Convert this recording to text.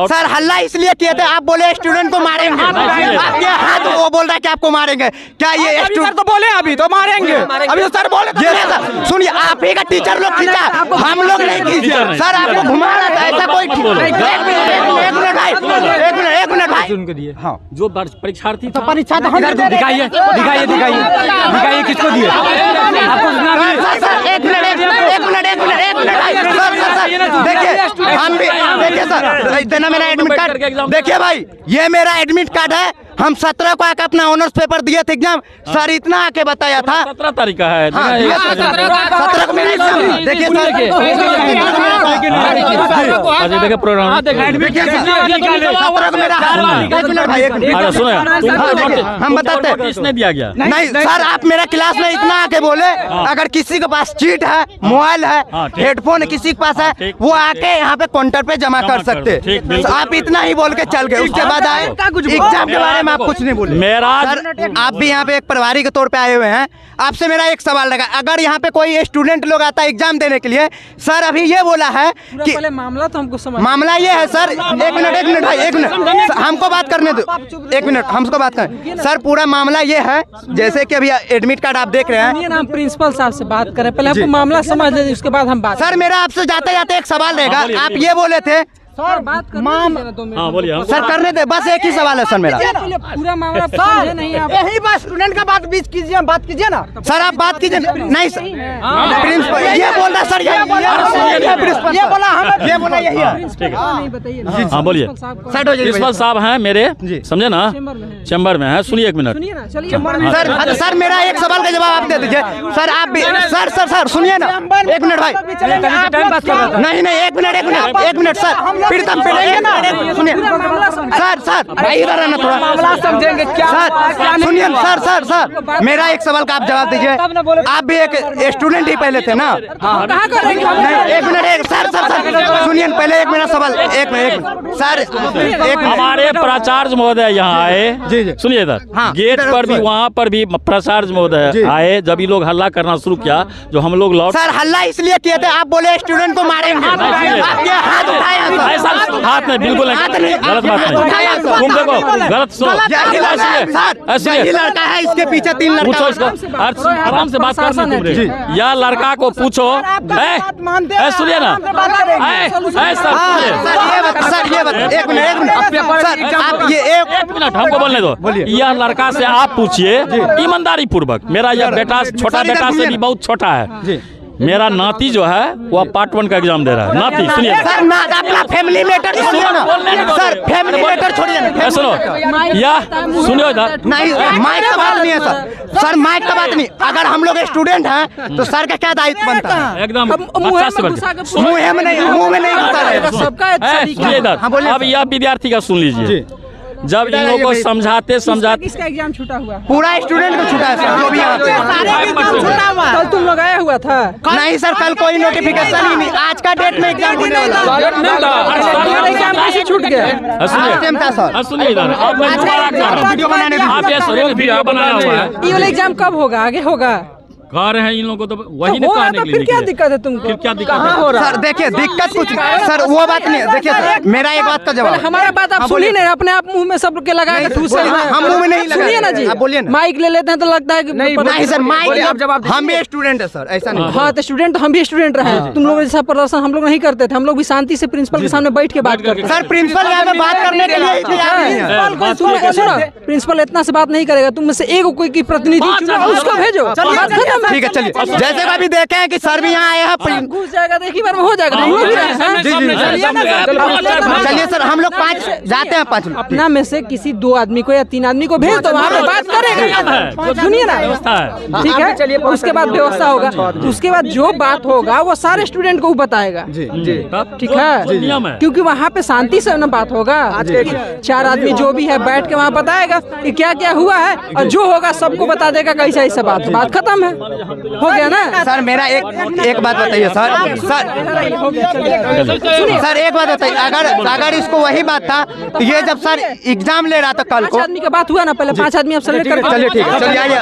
Sir हल्ला इसलिए किए थे, आप बोले स्टूडेंट को मारेंगे, आपके हाथ वो बोल रहा है कि आपको मारेंगे। क्या ये स्टूडेंट तो बोले अभी तो मारेंगे, अभी तो सर बोले। ये सर सुनिए, आप ही का टीचर लोग खींचा, हम लोग नहीं खींचे सर, आपको घुमा रहा था ऐसा कोई। एक मिनट भाई, उनको दिए। हाँ जो परीक्षार्थी तो परीक्षा तो हम दिखाइए दिखाइए दिखाइए दिखाइए किसको दिए आपको। एक मिनट देखिए, हम भी देखिए सर, देना मेरा एडमिट कार्ड। देखिए भाई, ये मेरा एडमिट कार्ड है। हम 17 को आके अपना ऑनर्स पेपर दिए थे एग्जाम, सर इतना आके बताया था। 17 तारीख का है। हाँ, 17 को मेरा एग्जाम। देखिए देखिए प्रोग्राम हम बताते हैं, किसने दिया गया? नहीं सर, आप मेरा क्लास में इतना आके बोले, अगर किसी के पास चीट है, मोबाइल है, हेडफोन किसी के पास है, वो आके यहाँ पे काउंटर पे जमा कर सकते। आप इतना ही बोल के चल गए, उसके बाद आए एग्जाम के बारे में आप कुछ नहीं बोले। मेरा सर आप भी यहाँ पे एक प्रभारी के तौर पे आए हुए हैं, आपसे मेरा एक सवाल लगा, अगर यहाँ पे कोई स्टूडेंट लोग आता है एग्जाम देने के लिए, सर अभी ये बोला है कि पहले मामला तो हमको समझ, मामला ये है सर। एक मिनट भाई, एक मिनट हमको बात करने दो, एक मिनट हमको बात करें सर। पूरा मामला ये है, जैसे कि अभी एडमिट कार्ड आप देख रहे हैं। हम प्रिंसिपल साहब से बात करें, पहले आपको मामला समझ लीजिए, उसके बाद हम बात। सर मेरा आपसे जाते जाते एक सवाल रहेगा, आप ये बोले थे सर बात बोलिए सर, करने दे, बस एक ही सवाल है सर मेरा। पूरा मामला समझे नहीं आप, यही बात स्टूडेंट का बात बीच कीजिए, हम बात कीजिए ना सर। आप बात कीजिए नहीं सर, प्रिंसिपल ये बोल रहा सर, ये बोला हम, ये बोला यही है। हाँ बोलिए। प्रिंसिपल साहब हैं मेरे, समझे ना, चैम्बर में है। सुनिए एक मिनट सर मेरा एक सवाल का जवाब आप दे दीजिए सर। आप भी सर सुनिए ना, एक मिनट भाई, नहीं एक मिनट सर, प्रीतम सुनिए सर भाई, इधर आना थोड़ा, मामला समझेंगे क्या सर सुनिए सर मेरा एक सवाल का आप जवाब दीजिए। आप भी एक स्टूडेंट ही पहले थे ना? नहीं एक मिनट सर सुनिए पहले, एक मेरा सवाल, एक मिनट सर, एक हमारे प्राचार्य महोदय यहाँ आए, सुनिए इधर, गेट पर भी, वहाँ पर भी प्राचार्य महोदय आए। जब ये लोग हल्ला करना शुरू किया, जो हम लोग लौट, सर हल्ला इसलिए किए थे, आप बोले स्टूडेंट को मारेंगे, आपके हाथ उठाए। ऐसा हाथ नहीं, बिल्कुल नहीं, गलत बात नहीं। तुम देखो गलत सुनो, यही लड़का है, इसके पीछे 3 लड़का। पूछो इसको, आराम से बात करना तुमने। या लड़का को पूछो, सुनिए ना, सर ये बता, एक मिनट हमको बोलने दो। यह लड़का से आप पूछिए ईमानदारी पूर्वक। मेरा यह बेटा, छोटा बेटा से भी बहुत छोटा है। मेरा नाती जो है वो पार्ट 1 का एग्जाम दे रहा है। नाती सुनिए सर, अपना फैमिली मैटर छोड़िए ना सर, फैमिली मैटर छोड़िए ना, सुनो या सुनियो इधर। नहीं माइक का बात नहीं है सर, माइक का बात नहीं। अगर हम लोग स्टूडेंट हैं तो सर का क्या दायित्व बनता है? एकदम मुँह में नहीं घुसा सुनिए इधर। अब यह विद्यार्थी का सुन लीजिए। जब इन लोगों को समझाते किसका एग्जाम छूटा हुआ? पूरा स्टूडेंट को छूटा है सर, जो भी यहाँ पे। कल तुम लोग आया हुआ था? नहीं सर, कल कोई नोटिफिकेशन ही नहीं। आज का डेट में एग्जाम होने वाला, एग्जाम कैसे छूट गया? सुनिए इधर, वीडियो बनाने वीडियो बनाया हुआ है। ये वाला एग्जाम कब होगा, आगे होगा? कह रहे हैं इन लोगों को, तो वही नहीं कहने के लिए। फिर क्या दिक्कत है तुमको? फिर क्या दिक्कत कहाँ हो रहा? सर देखिए, दिक्कत कुछ सर वो बात नहीं है। देखिए सर, मेरा एक बात का जवाब, हमारा बात आप सुनिए ना, अपने आप मुंह में सब के लगा के ठूस। हम मुंह में नहीं लगा, सुनिए ना जी, आप बोलिए ना। माइक ले लेते हैं तो लगता है कि नहीं सर, माइक हम भी स्टूडेंट है सर, ऐसा नहीं। हाँ तो स्टूडेंट, हम भी स्टूडेंट रहे। तुम लोग जैसा प्रदर्शन हम लोग नहीं करते थे, हम लोग भी शांति से प्रिंसिपल के सामने बैठ के बात करते थे। सर प्रिंसिपल यहाँ पे बात करने के लिए, सुनो, प्रिंसिपल इतना से बात नहीं करेगा। तुम में से एक कोई की प्रतिनिधि चुनो, उसको भेजो। ठीक है चलिए। जैसे कि अभी देखे हैं कि सर भी यहाँ आए हैं, घुस जाएगा, देखिए बार में हो जाएगा। चलिए सर, हम लोग 5 जाते हैं, 5 अपना में से किसी 2 आदमी को या 3 आदमी को भेज दो, वहाँ पे बात करेगा। सुनिए ना, ठीक है, चलिए उसके बाद व्यवस्था होगा। उसके बाद जो बात होगा वो सारे स्टूडेंट को बताएगा, ठीक है? क्योंकि वहाँ पे शांति से ना बात होगा। 4 आदमी जो भी है बैठ के वहाँ बताएगा कि क्या क्या हुआ है, और जो होगा सबको बता देगा कैसा ऐसा बात खत्म है, हो गया ना? सर मेरा एक बात बताइए सर एक बात बताइए। अगर इसको वही बात था तो ये जब सर एग्जाम ले रहा था कल को, 5 आदमी का बात हुआ ना, पहले 5 आदमी अब सेलेक्ट कर। चलिए ठीक है, चलिए आइए।